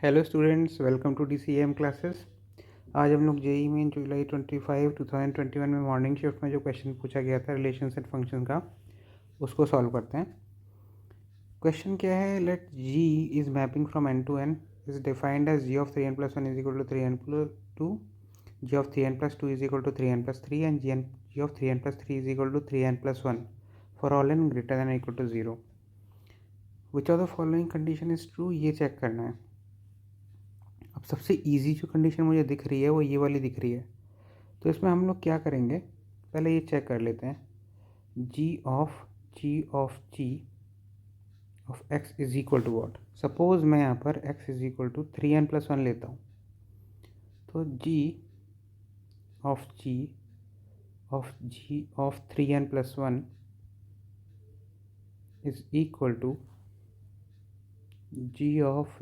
Hello students, welcome to DCAM classes. आज हम लोग जेई मेन जुलाई 25 2021 में मॉर्निंग शिफ्ट में जो क्वेश्चन पूछा गया था रिलेशंस एंड फंक्शन का, उसको सॉल्व करते हैं। क्वेश्चन क्या है? Let G is mapping from N to N is defined as G of 3n + 1 is equal to 3n + 2, G of 3n + 2 is equal to 3n + 3 and G of 3n + 3 is equal to 3n + 1 for all N greater than equal to 0। Which of the following condition is true, ये check करना है। अब सबसे easy जो condition मुझे दिख रही है वो ये वाली दिख रही है, तो इसमें हम लोग क्या करेंगे, पहले ये चेक कर लेते हैं। G of x is equal to what. Suppose मैं यहाँ पर x is equal to 3n + 1 लेता हूँ, तो G of 3n + 1 is equal to G of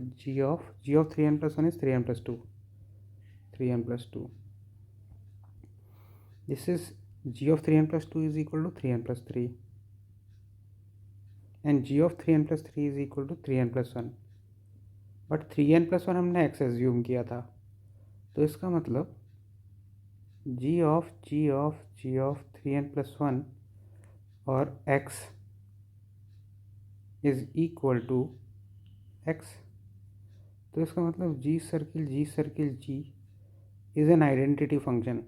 3n + 1 is 3n + 2, 3n + 2. This is g of 3n + 2 is equal to 3n + 3 and g of 3n + 3 is equal to 3n + 1, but 3n + 1 हमने x assume किया था, तो इसका मतलब g of 3n + 1 और x is equal to x, तो इसका मतलब g circle g is an identity function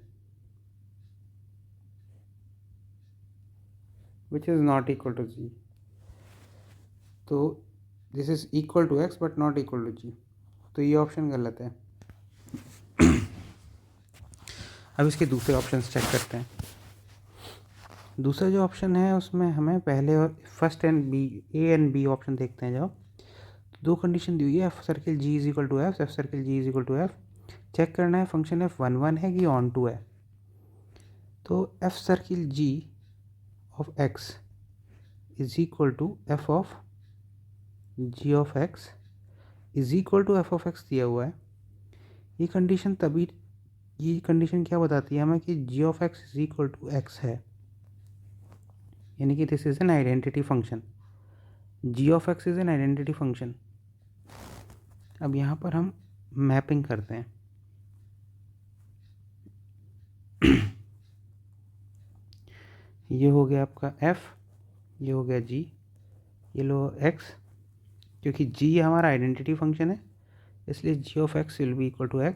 which is not equal to g. तो this is equal to x but not equal to g, तो ये option गलत है। अब इसके दूसरे ऑप्शंस चेक करते हैं। दूसरा जो ऑप्शन है उसमें हमें पहले और first and B, A and B option देखते हैं। जब दो कंडीशन दी हुई है, F circle G is equal to F, F circle G is equal to F, check करना है फंक्शन एफ 1 है कि ऑन टू है। तो F circle G of x is equal to F of G of x is equal to F of X दिया हुआ है। ये कंडीशन क्या बताती है हमें कि जी of x is equal to X है, यानी कि this is an identity function. G of x is an identity function. अब यहाँ पर हम मैपिंग करते हैं। ये हो गया आपका f, ये हो गया g, ये लो x, क्योंकि g हमारा आइडेंटिटी फंक्शन है इसलिए g of x will be equal to x,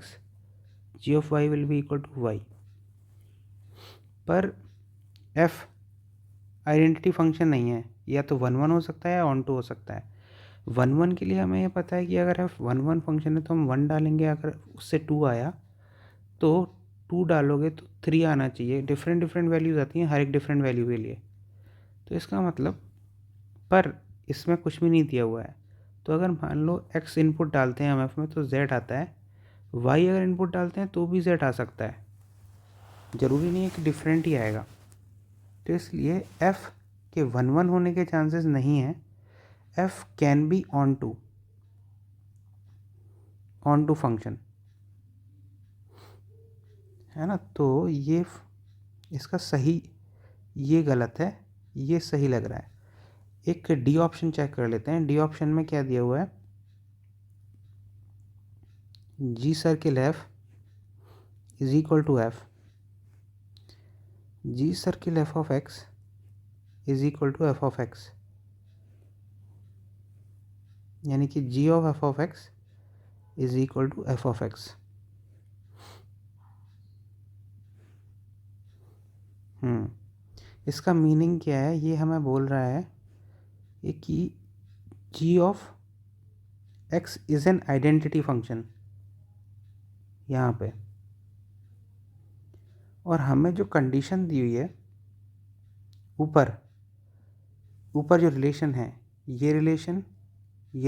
g of y will be equal to y। पर f आइडेंटिटी फंक्शन नहीं है, या तो 1 हो सकता है या ऑन टू हो सकता है। 1 के लिए हमें ये पता है कि अगर f 1 फंक्शन है तो हम 1 डालेंगे, अगर उससे 2 आया तो 2 डालोगे तो 3 आना चाहिए। डिफरेंट वैल्यूज़ आती हैं हर एक डिफरेंट वैल्यू के लिए, तो इसका मतलब, पर इसमें कुछ भी नहीं दिया हुआ है। तो अगर मान लो x इनपुट डालते हैं हम f में तो z आता है, y अगर इनपुट डालते हैं तो भी z आ सकता है, ज़रूरी नहीं है कि डिफरेंट ही आएगा। तो इसलिए f के 1 होने के चांसेस नहीं हैं। f can be onto function, है ना। तो ये इसका सही, ये गलत है, ये सही लग रहा है। एक डी ऑप्शन चेक कर लेते हैं। डी ऑप्शन में क्या दिया हुआ है, G circle F is equal to F, G circle F of x is equal to F of X, यानी कि जी of F of x is equal to F of X. इसका मीनिंग क्या है, ये हमें बोल रहा है कि जी of x is an identity function यहाँ पे, और हमें जो कंडीशन दी हुई है ऊपर जो रिलेशन है, ये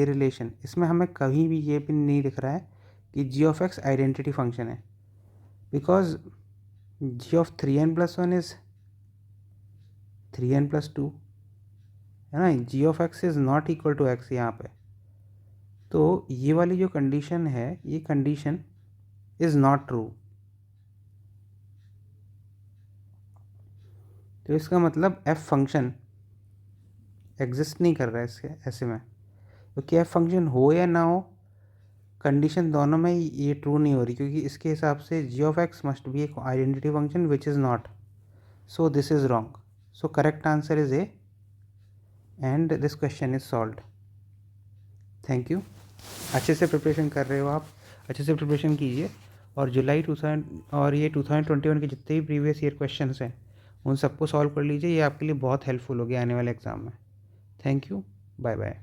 रिलेशन, इसमें हमें कहीं भी ये भी नहीं दिख रहा है कि जी ऑफ एक्स आइडेंटिटी फंक्शन है, because g of 3n + 1 is 3n + 2, है ना। G of x is not equal to x यहाँ पे, तो ये वाली जो कंडीशन है, ये कंडीशन इज नॉट ट्रू। तो इसका मतलब एफ फंक्शन एग्जिस्ट नहीं कर रहा है इसके ऐसे में, क्योंकि एफ फंक्शन हो या ना हो, कंडीशन दोनों में ये ट्रू नहीं हो रही, क्योंकि इसके हिसाब से g of x must be a identity function which is not, so this is wrong. So correct answer is A and this question is solved. Thank you. अच्छे से प्रिपरेशन कर रहे हो आप, अच्छे से प्रिपरेशन कीजिए. और जुलाई 2000 और ये 2021 के जितने भी प्रीवियस ईयर क्वेश्चंस हैं उन सबको सॉल्व कर लीजिए. ये आपके लिए बहुत हेल्पफुल होगी आने वाले एग्ज़ाम में. Thank you. Bye bye.